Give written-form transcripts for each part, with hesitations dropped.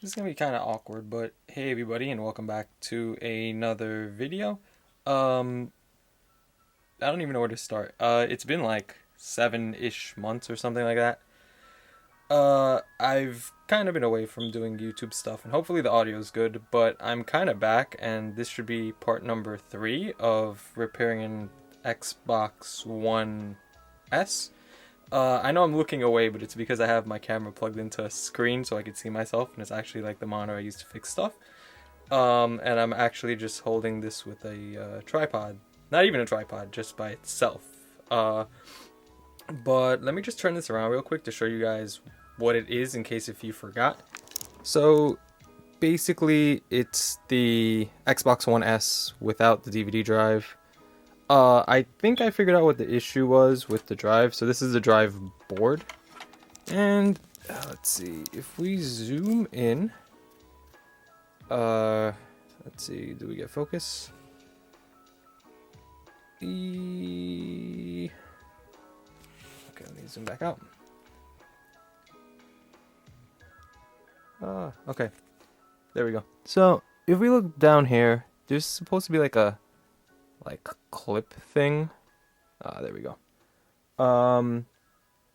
This is gonna be kind of awkward, but hey everybody, and welcome back to another video. Um, I don't even know where to start. It's been like 7-ish months or something like that. I've kind of been away from doing YouTube stuff, and hopefully the audio is good. But I'm kind of back, and this should be part number 3 of repairing an Xbox One S. I know I'm looking away, but it's because I have my camera plugged into a screen so I can see myself, and it's actually like the monitor I use to fix stuff. And I'm actually just holding this with a tripod. Not even a tripod, just by itself. But let me just turn this around real quick to show you guys what it is in case if you forgot. So basically, it's the Xbox One S without the DVD drive. I think I figured out what the issue was with the drive. So this is the drive board. And let's see, if we zoom in, let's see, do we get focus? Okay, let me zoom back out. Okay, there we go. So if we look down here, there's supposed to be like a clip thing. There we go.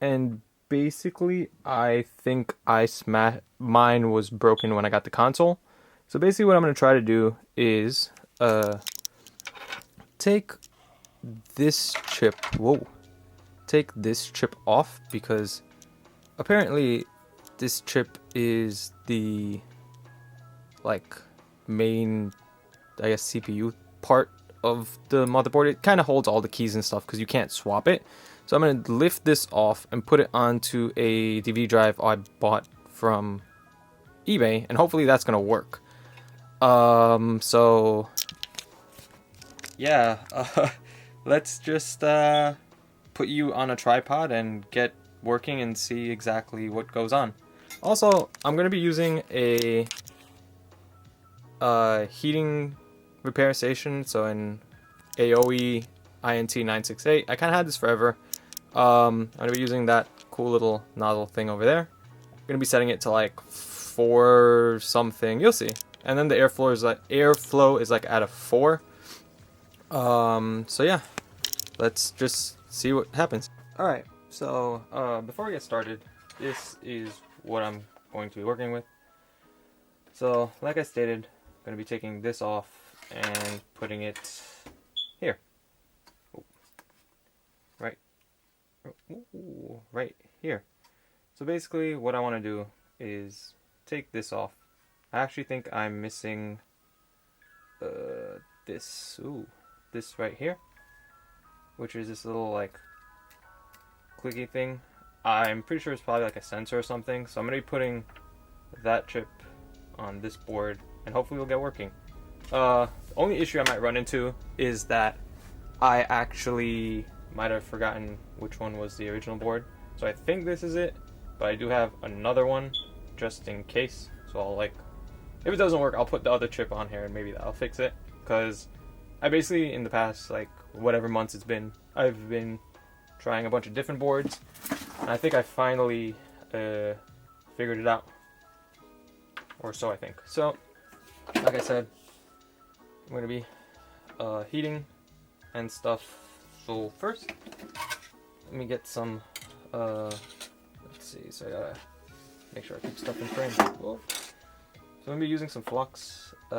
And basically, I think mine was broken when I got the console. So basically, what I'm gonna try to do is take this chip. Whoa, take this chip off because apparently this chip is the main, I guess, CPU part of the motherboard. It kind of holds all the keys and stuff because you can't swap it. So I'm going to lift this off and put it onto a DVD drive I bought from eBay, and hopefully that's going to work. So yeah, let's just put you on a tripod and get working and see exactly what goes on. Also, I'm going to be using a heating repair station, so an AOE INT 968. I kind of had this forever. I'm going to be using that cool little nozzle thing over there. I'm going to be setting it to like 4 something, you'll see. And then the airflow is like at a 4. So yeah, let's just see what happens. Alright, so before we get started, this is what I'm going to be working with. So like I stated, I'm going to be taking this off and putting it here. Right here. So basically what I want to do is take this off. I actually think I'm missing this right here, which is this little like clicky thing. I'm pretty sure it's probably like a sensor or something, so I'm going to be putting that chip on this board and hopefully it'll get working. The only issue I might run into is that I actually might have forgotten which one was the original board. So I think this is it, but I do have another one just in case. So I'll if it doesn't work, I'll put the other chip on here and maybe that'll fix it. Because I basically, in the past, whatever months it's been, I've been trying a bunch of different boards. And I think I finally figured it out. Or so I think. So, like I said, I'm going to be heating and stuff. So first, let me get some, let's see, so I gotta make sure I keep stuff in frame. Whoa. So I'm going to be using some flux. You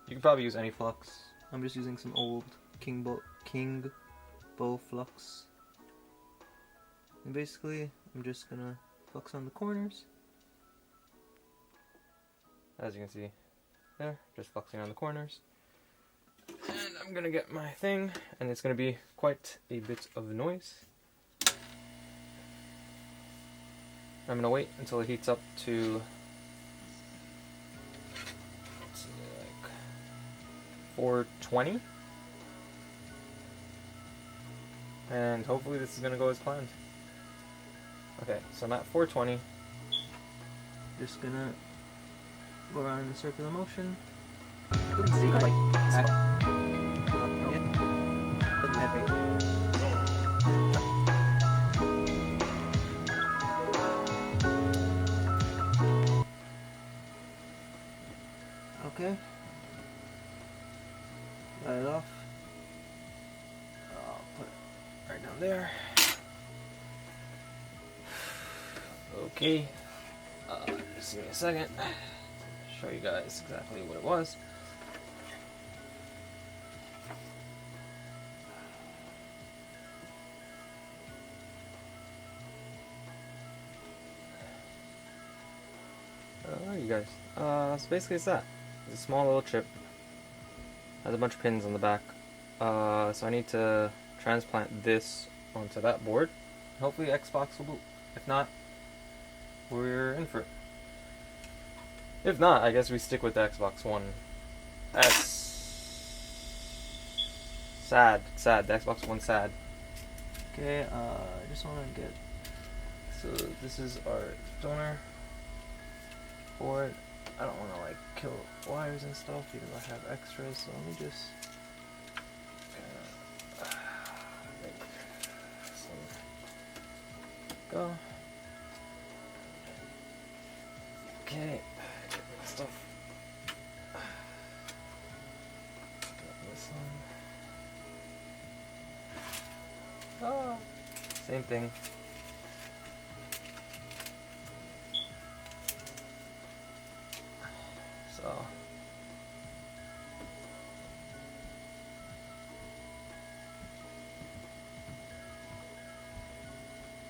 can probably use any flux. I'm just using some old King Bow flux. And basically, I'm just going to flux on the corners. As you can see there, just fluxing on the corners. And I'm gonna get my thing, and it's gonna be quite a bit of noise. I'm gonna wait until it heats up to, let's see, like 420. And hopefully this is gonna go as planned. Okay, so I'm at 420. Just gonna go around in a circular motion. Okay. Light it off. I'll put it right down there. Okay. Just give me a second. Show you guys exactly what it was. You guys. So basically it's that. It's a small little chip. Has a bunch of pins on the back. So I need to transplant this onto that board. Hopefully Xbox will boot. If not, we're in for it. If not, I guess we stick with the Xbox One. That's sad. Sad. The Xbox One sad. Okay, I just want to get... So this is our donor board. I don't want to like kill wires and stuff even though I have extras, so let me just make some go. Okay, get my stuff. Get this one. Oh, same thing. So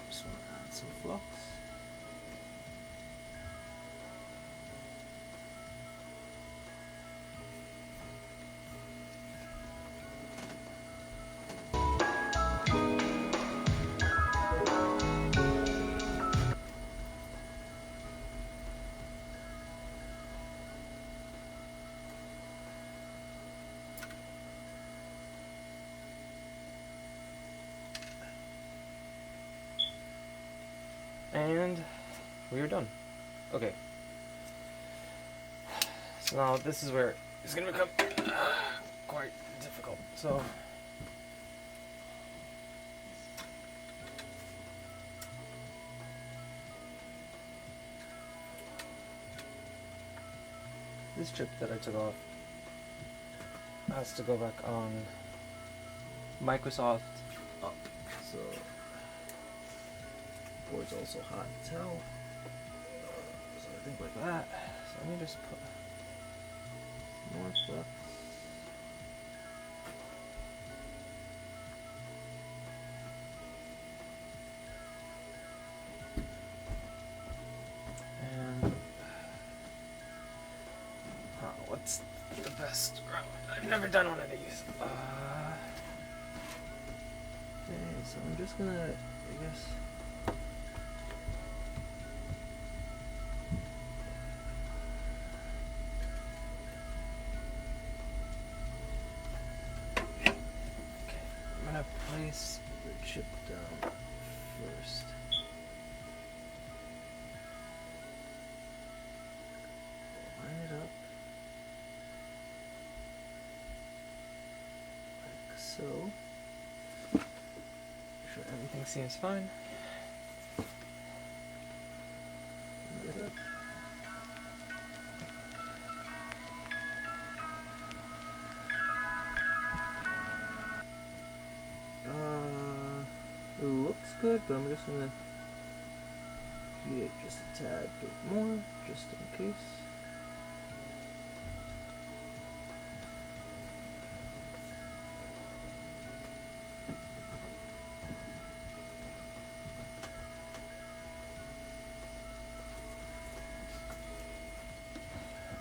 just want to add some flux. And we are done. Okay. So now this is where it's going to become quite difficult. So this chip that I took off has to go back on Microsoft. Oh, so board's also hot as hell. So I think like that. So let me just put more flux. And what's the best route? I've never done one of these. Okay, so I'm just gonna, I guess. I'm gonna place the chip down first. Line it up like so. Make sure everything seems fine. Line it up. It looks good, but I'm just gonna heat it just a tad bit more, just in case.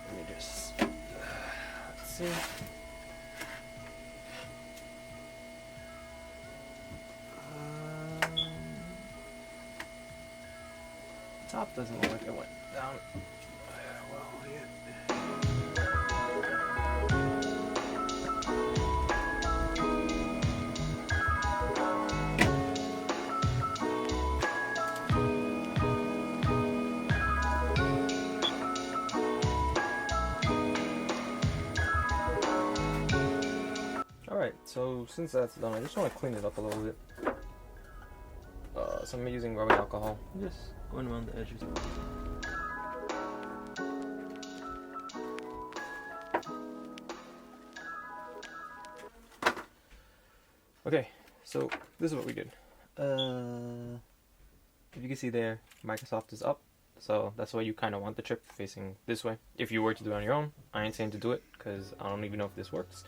Let me just, let's see. Top doesn't look like it went down well yet. Alright, so since that's done, I just want to clean it up a little bit. So I'm using rubbing alcohol. Just going around the edges. Okay, so this is what we did. If you can see there, Microsoft is up. So that's why you kind of want the chip facing this way. If you were to do it on your own, I ain't saying to do it because I don't even know if this works.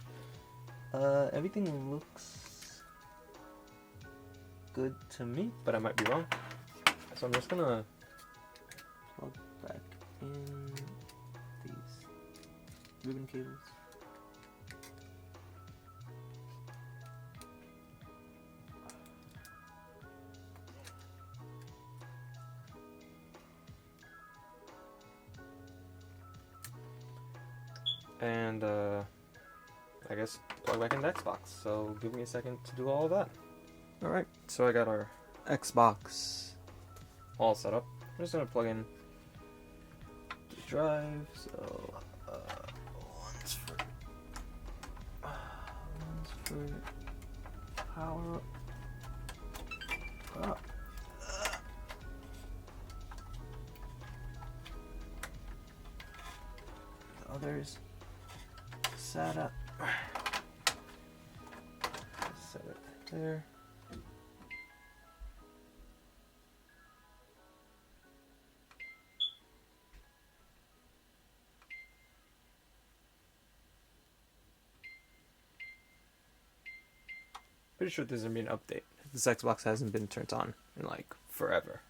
Everything looks good to me, but I might be wrong. So I'm just gonna plug back in these ribbon cables. And I guess plug back in the Xbox. So give me a second to do all of that. Alright, so I got our Xbox all set up. I'm just gonna plug in the drive. So one's for power up. The others set up. Set it there. Pretty sure there's gonna be an update. This Xbox hasn't been turned on in like forever.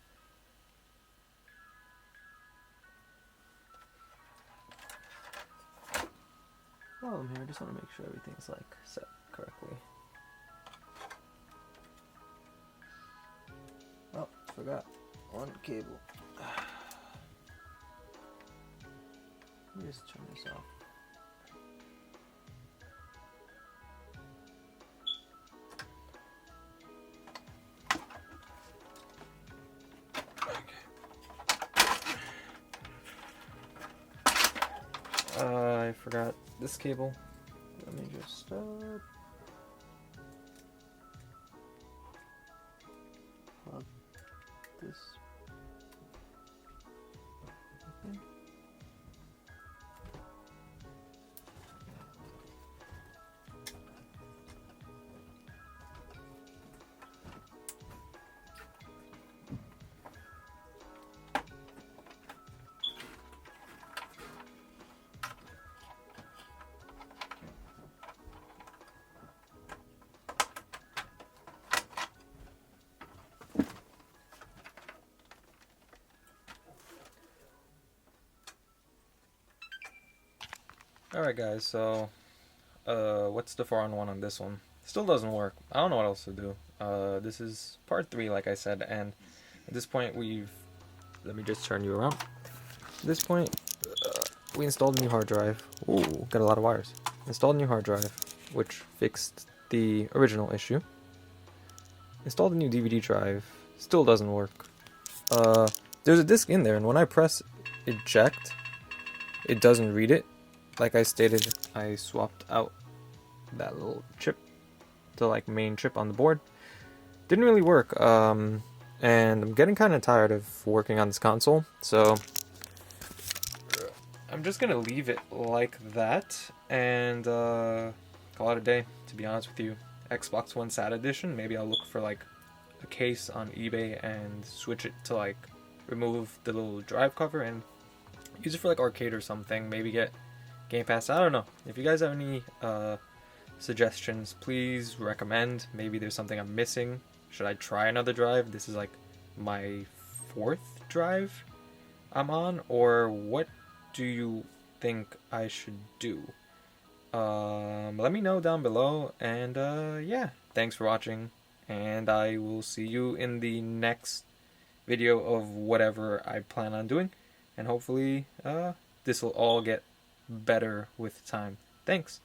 While I'm here, I just want to make sure everything's like set correctly. Oh, forgot one cable. Let me just turn this off. I forgot this cable. Let me just plug this. Okay. Alright guys, so what's the 4-on-1 on this one? Still doesn't work. I don't know what else to do. This is part 3 like I said, and at this point let me just turn you around. At this point, we installed a new hard drive. Ooh, got a lot of wires. Installed a new hard drive, which fixed the original issue. Installed a new DVD drive. Still doesn't work. There's a disk in there, and when I press eject, it doesn't read it. Like I stated, I swapped out that little chip to like main chip on the board. Didn't really work, and I'm getting kind of tired of working on this console, so I'm just gonna leave it like that and call it a day, to be honest with you. Xbox One SAT edition, maybe I'll look for like a case on eBay and switch it to like remove the little drive cover and use it for like arcade or something, maybe get Game Pass. I don't know. If you guys have any suggestions, please recommend. Maybe there's something I'm missing. Should I try another drive? This is like my 4th drive I'm on, or what do you think I should do? Let me know down below, and yeah, thanks for watching, and I will see you in the next video of whatever I plan on doing, and hopefully this will all get better with time. Thanks.